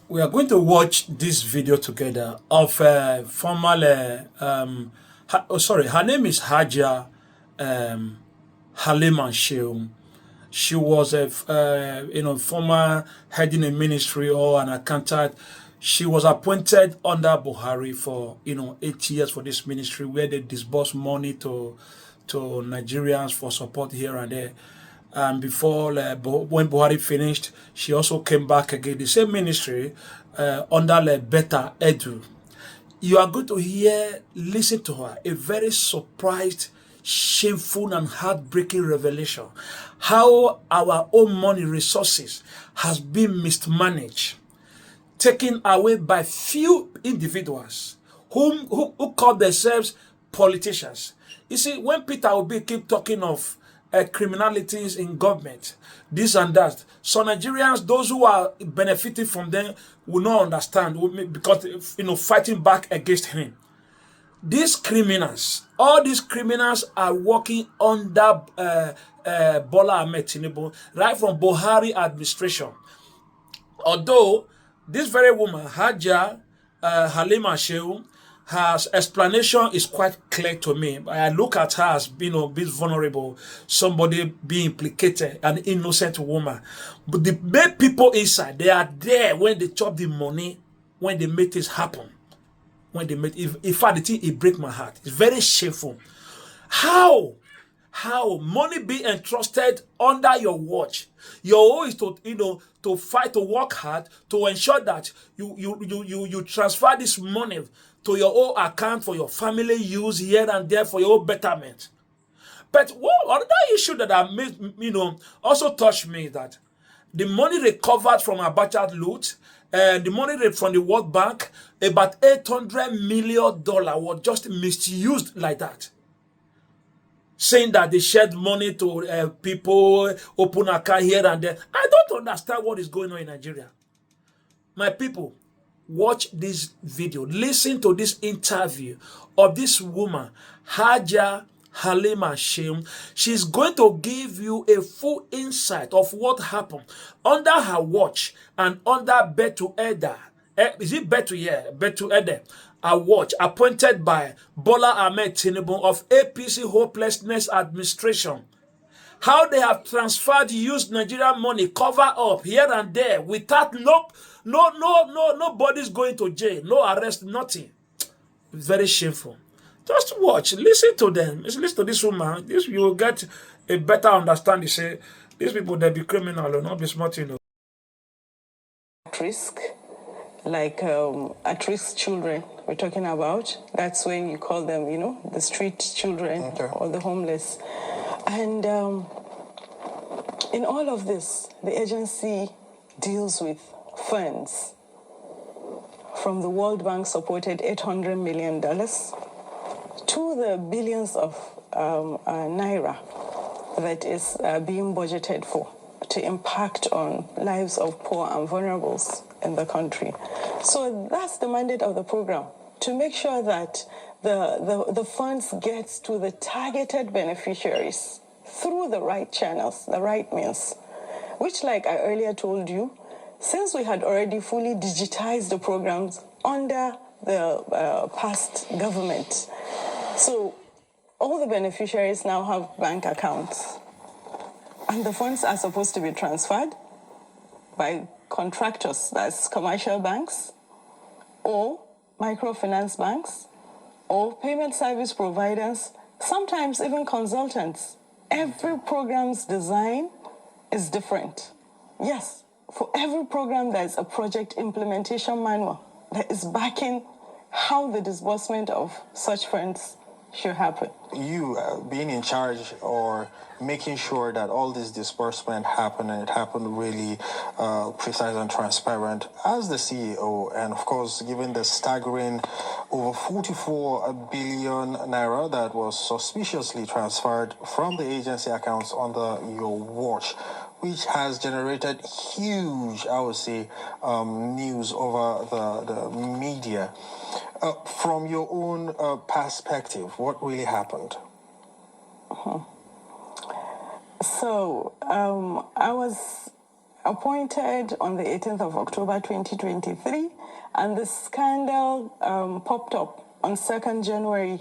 We are going to watch this video together of former, her name is Hajia um, Halima Shehu. She was former heading a ministry or an accountant. She was appointed under Buhari for 8 years for this ministry where they disburse money to Nigerians for support here and there. And before when Buhari finished, she also came back again, the same ministry under Better Edu. You are going to listen to her, a very surprised, shameful, and heartbreaking revelation. How our own money resources has been mismanaged, taken away by few individuals who call themselves politicians. You see, when Peter Obi keep talking of criminalities in government, this and that, so Nigerians, those who are benefiting from them, will not understand because fighting back against him. These criminals, all these criminals are working under Bola Ahmed Tinubu, right from Buhari administration. Although this very woman, Hajia Halima Shehu, her explanation is quite clear to me. I look at her as being a bit vulnerable, somebody being implicated, an innocent woman. But the main people inside, they are there when they chop the money, when they make this happen. When they make, in fact, the thing, it breaks my heart. It's very shameful. How money be entrusted under your watch? Your own is to fight, to work hard, to ensure that you transfer this money to your own account for your family use here and there for your own betterment. But another issue that I made, also touched me is that the money recovered from Abacha loot, the money from the World Bank, about $800 million was just misused like that. Saying that they shared money to people, open account here and there. I don't understand what is going on in Nigeria. My people, watch this video. Listen to this interview of this woman, Hajia Halima Shehu. She's going to give you a full insight of what happened under her watch and under Betu Eda. Is it Betu? Yeah, Betu Eda. A watch appointed by Bola Ahmed Tinubu of APC hopelessness administration. How they have transferred used Nigerian money, cover up here and there without nobody's going to jail, no arrest, nothing. It's very shameful. Just watch, listen to them. Listen to this woman. This you will get a better understanding. Say these people they be criminal or not be smart, At risk, like at-risk children we're talking about. That's when you call them, the street children or the homeless. And in all of this, the agency deals with funds from the World Bank supported $800 million to the billions of naira that is being budgeted for to impact on lives of poor and vulnerables in the country. So that's the mandate of the program, to make sure that the funds get to the targeted beneficiaries through the right channels, the right means, which, like I earlier told you, since we had already fully digitized the programs under the past government, so all the beneficiaries now have bank accounts, and the funds are supposed to be transferred by contractors, that's commercial banks, or microfinance banks, or payment service providers, sometimes even consultants. Every program's design is different. Yes, for every program, there's a project implementation manual that is backing how the disbursement of such funds should happen. You being in charge or making sure that all this disbursement happened and it happened really precise and transparent as the CEO, and of course given the staggering over 44 billion naira that was suspiciously transferred from the agency accounts under your watch, which has generated huge, I would say, news over the media. From your own perspective, what really happened? So I was appointed on the 18th of October 2023, and the scandal popped up on 2nd January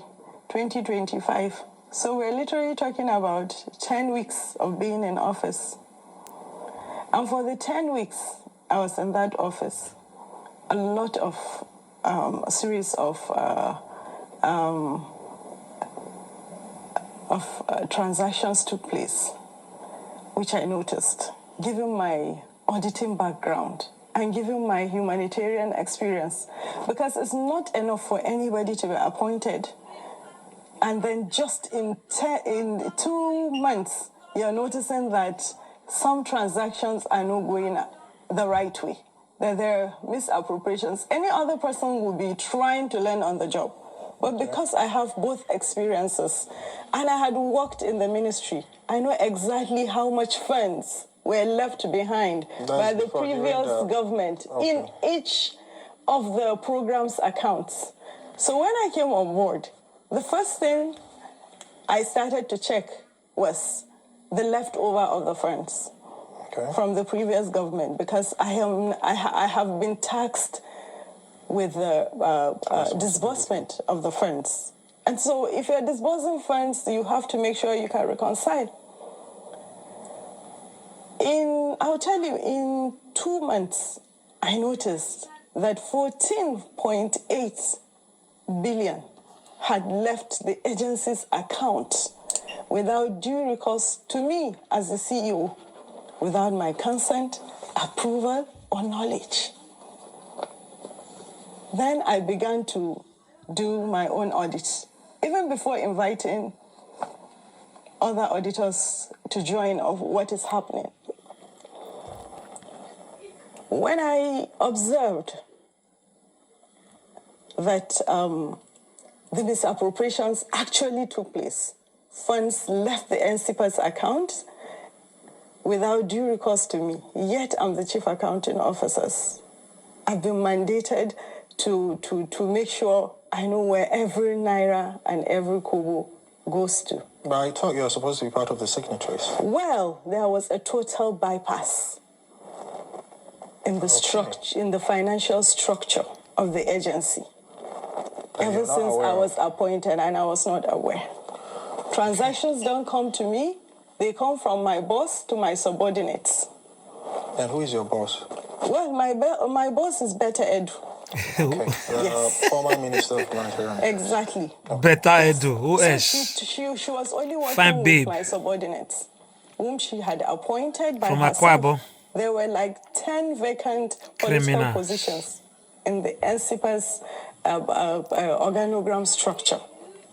2025. So we're literally talking about 10 weeks of being in office. And for the 10 weeks I was in that office, a lot of a series of transactions took place, which I noticed, given my auditing background and given my humanitarian experience, because it's not enough for anybody to be appointed and then just in 2 months you're noticing that some transactions are not going the right way, that there are misappropriations. Any other person would be trying to learn on the job. But because I have both experiences and I had worked in the ministry, I know exactly how much funds were left behind by the previous government in each of the program's accounts. So when I came on board, the first thing I started to check was the leftover of the funds from the previous government, because I have been taxed with the disbursement of the funds. And so if you're disbursing funds, you have to make sure you can reconcile. I'll tell you, in 2 months, I noticed that 14.8 billion had left the agency's account without due recourse to me as the CEO, without my consent, approval, or knowledge. Then I began to do my own audits, even before inviting other auditors to join of what is happening. When I observed that the misappropriations actually took place, funds left the NCPA's account without due recourse to me, yet I'm the chief accounting officer. I've been mandated to make sure I know where every naira and every kobo goes to. But I thought you were supposed to be part of the signatories. Well, there was a total bypass in the structure, in the financial structure of the agency. Ever since I was appointed, and I was not aware. Transactions don't come to me, they come from my boss to my subordinates. And who is your boss? Well, my boss is Better Edu. Okay, yes. Former Minister of Humanitarian. Exactly. Better Edu, who else? She was only working with my subordinates, whom she had appointed by herself. Akwabo. There were like 10 vacant political positions in the NCPA's organogram structure,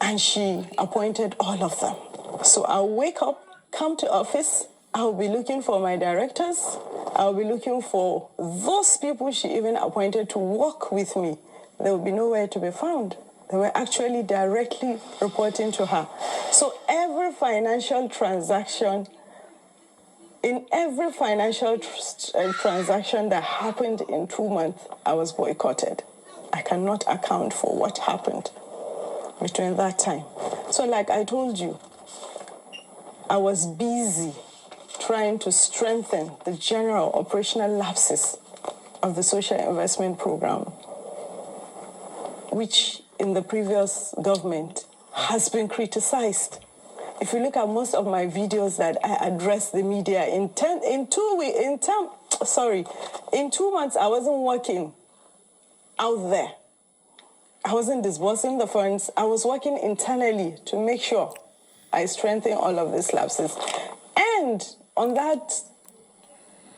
and she appointed all of them. So I'll wake up, come to office, I'll be looking for my directors, I'll be looking for those people she even appointed to work with me. They will be nowhere to be found. They were actually directly reporting to her. So every financial transaction, in every financial transaction that happened in 2 months, I was boycotted. I cannot account for what happened between that time. So like I told you, I was busy trying to strengthen the general operational lapses of the social investment program, which in the previous government has been criticized. If you look at most of my videos that I address the media, in 2 months I wasn't working out there. I wasn't disbursing the funds. I was working internally to make sure I strengthen all of these lapses. And on that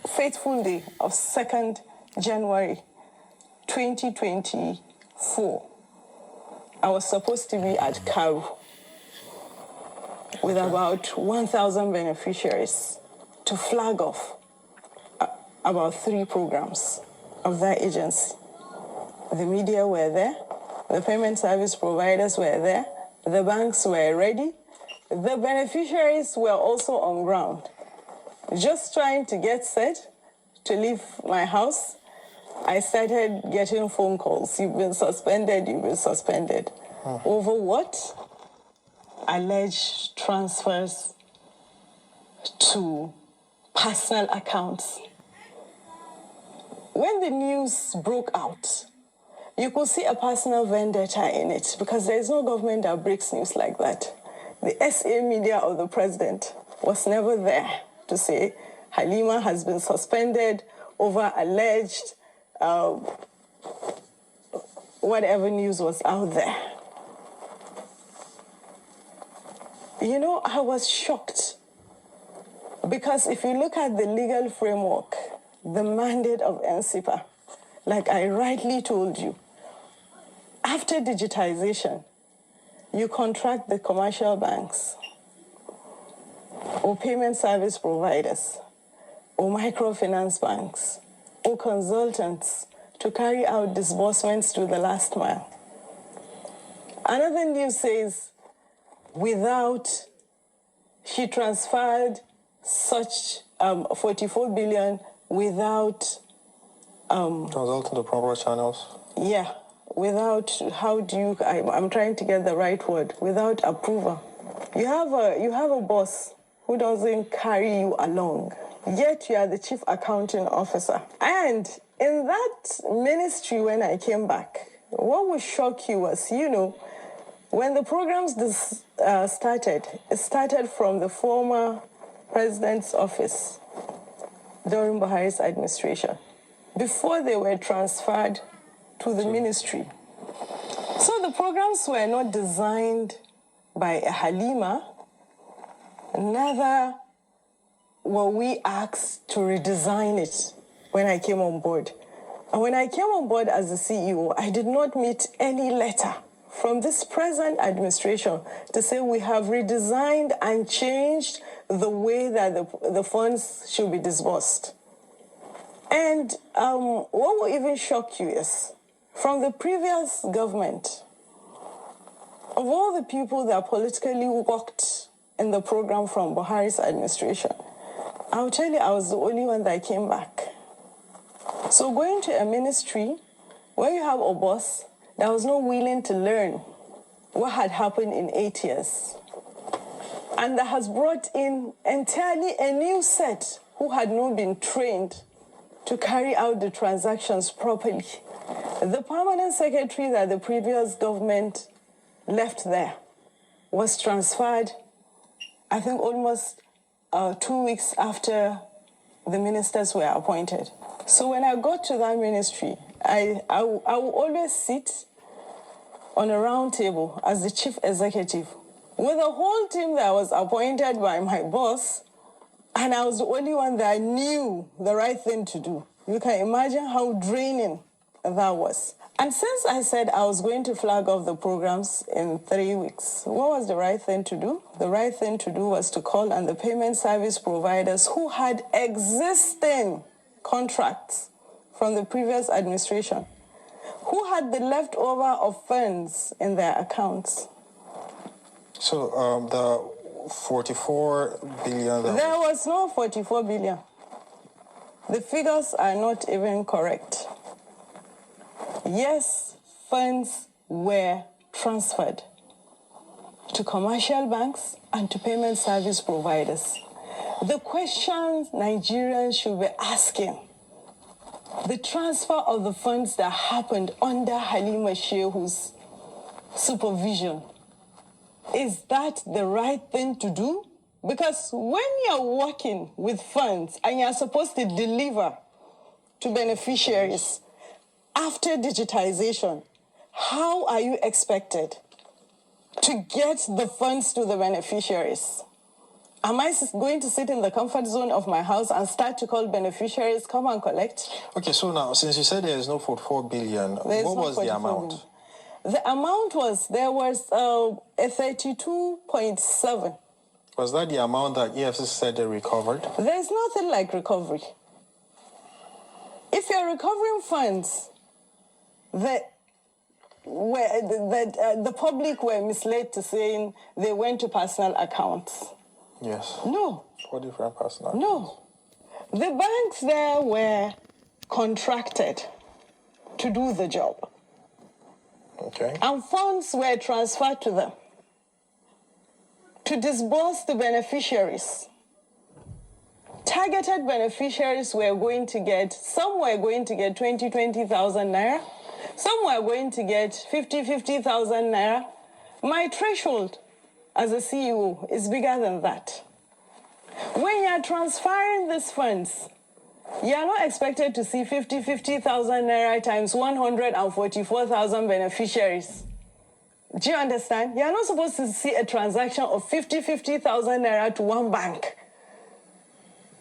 fateful day of 2nd January 2024, I was supposed to be at Karu with about 1,000 beneficiaries to flag off about 3 programs of that agency. The media were there, the payment service providers were there, the banks were ready, the beneficiaries were also on ground. Just trying to get set to leave my house, I started getting phone calls. You've been suspended, you've been suspended. Over what? Alleged transfers to personal accounts when the news broke out, you could see a personal vendetta in it because there is no government that breaks news like that. The SA media of the president was never there to say Halima has been suspended over alleged whatever news was out there. You know, I was shocked because if you look at the legal framework, the mandate of NCPA, like I rightly told you, after digitization, you contract the commercial banks or payment service providers or microfinance banks or consultants to carry out disbursements to the last mile. Another news says, she transferred such 44 billion without... consulting the proper channels? Yeah, without, I'm trying to get the right word, without approval. You have a boss who doesn't carry you along, yet you are the chief accounting officer. And in that ministry when I came back, what would shock you was, when the programs started, it started from the former president's office during Buhari's administration, before they were transferred to the ministry. So the programs were not designed by Halima, neither were we asked to redesign it when I came on board. And when I came on board as the CEO, I did not meet any letter from this present administration to say we have redesigned and changed the way that the funds should be disbursed. And what will even shock you is, from the previous government, of all the people that politically worked in the program from Buhari's administration, I'll tell you, I was the only one that came back. So going to a ministry where you have a boss that was not willing to learn what had happened in 8 years, and that has brought in entirely a new set who had not been trained to carry out the transactions properly. The permanent secretary that the previous government left there was transferred, I think, almost 2 weeks after the ministers were appointed. So when I got to that ministry, I would always sit on a round table as the chief executive with a whole team that was appointed by my boss, and I was the only one that knew the right thing to do. You can imagine how draining that was. And since I said I was going to flag off the programs in 3 weeks, what was the right thing to do? The right thing to do was to call on the payment service providers who had existing contracts from the previous administration, who had the leftover of funds in their accounts. So the 44 billion... There was no 44 billion. The figures are not even correct. Yes, funds were transferred to commercial banks and to payment service providers. The questions Nigerians should be asking, the transfer of the funds that happened under Halima Shehu's supervision, is that the right thing to do? Because when you're working with funds and you're supposed to deliver to beneficiaries after digitization, how are you expected to get the funds to the beneficiaries? Am I going to sit in the comfort zone of my house and start to call beneficiaries, come and collect? Okay, so now, since you said there is no 44 billion, what was the amount? Billion. The amount was, there was a 32.7. Was that the amount that EFCC said they recovered? There's nothing like recovery. If you're recovering funds that the public were misled to saying they went to personal accounts. Yes. No. For different personal No. The banks there were contracted to do the job. Okay. And funds were transferred to them to disburse the beneficiaries. targeted beneficiaries were going to get, some were going to get 20,000 naira, some were going to get 50,000 naira. My threshold as a CEO is bigger than that. When you're transferring these funds, you're not expected to see 50,000 naira times 144,000 beneficiaries. Do you understand? You're not supposed to see a transaction of 50,000 naira to one bank.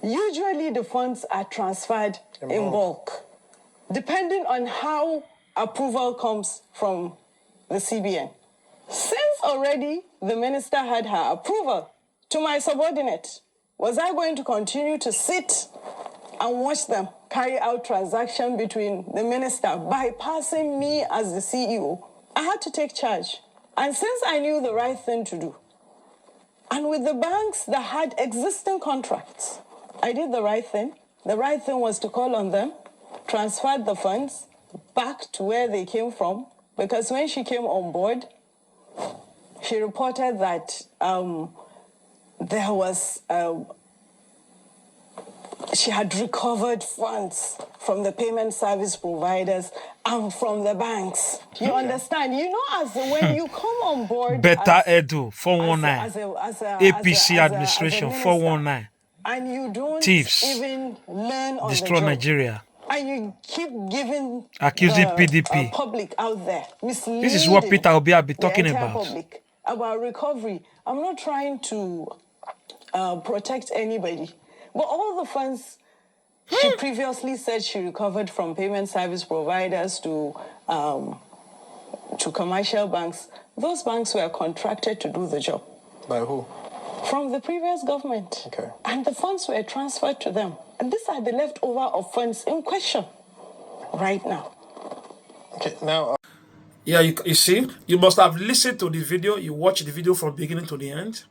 Usually the funds are transferred in bulk, depending on how approval comes from the CBN. Since already the minister had her approval, to my subordinate, was I going to continue to sit and watch them carry out transaction between the minister, bypassing me as the CEO? I had to take charge. And since I knew the right thing to do, and with the banks that had existing contracts, I did the right thing. The right thing was to call on them, transferred the funds back to where they came from, because when she came on board, she reported that there was, she had recovered funds from the payment service providers and from the banks. You understand? You know, as when you come on board, Better Edu 419, APC administration as a minister, 419, and you don't thieves, even learn on destroy the job, Nigeria, and you keep giving accusing the PDP. Public out there, misleading This is what Peter Obi will be the talking entire about. public about recovery. I'm not trying to protect anybody, but all the funds she previously said she recovered from payment service providers to commercial banks, those banks were contracted to do the job. By who? From the previous government. Okay. And the funds were transferred to them. And these are the leftover of funds in question right now. Okay, now... Yeah, you see, you must have listened to the video. You watch the video from beginning to the end.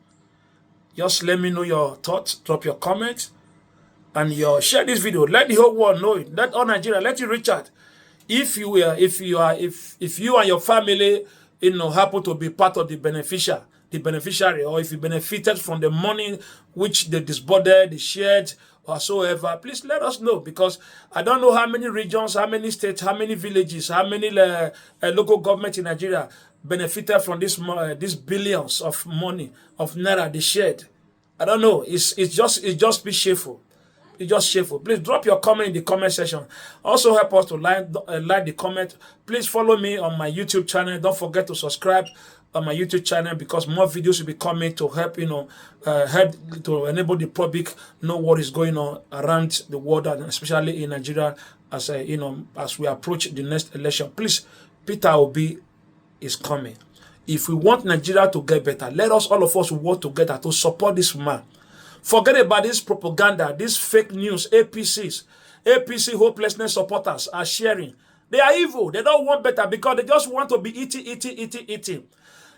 Just let me know your thoughts. Drop your comments. And share this video. Let the whole world know it. Let all Nigeria, let it reach out. If you and your family, happen to be part of the beneficiary, or if you benefited from the money which they disbursed, they shared, or so ever, please let us know, because I don't know how many regions, how many states, how many villages, how many local governments in Nigeria benefited from these billions of money of naira they shared. I don't know. It's just be shameful. It's just shameful. Please drop your comment in the comment section. Also help us to like the comment. Please follow me on my YouTube channel. Don't forget to subscribe on my YouTube channel, because more videos will be coming to help help to enable the public know what is going on around the world, and especially in Nigeria as as we approach the next election. Please, Peter Obi is coming. If we want Nigeria to get better, let us, all of us, work together to support this man. Forget about this propaganda, this fake news. APC hopelessness supporters are sharing. They are evil. They don't want better, because they just want to be eating.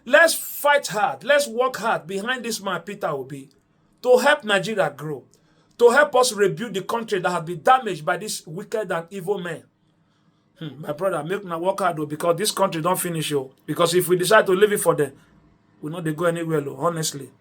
Let's fight hard. Let's work hard behind this man, Peter Obi, to help Nigeria grow, to help us rebuild the country that has been damaged by this wicked and evil men. My brother, make me work hard, though, because this country don't finish, yo. Because if we decide to leave it for them, we know they go anywhere, honestly.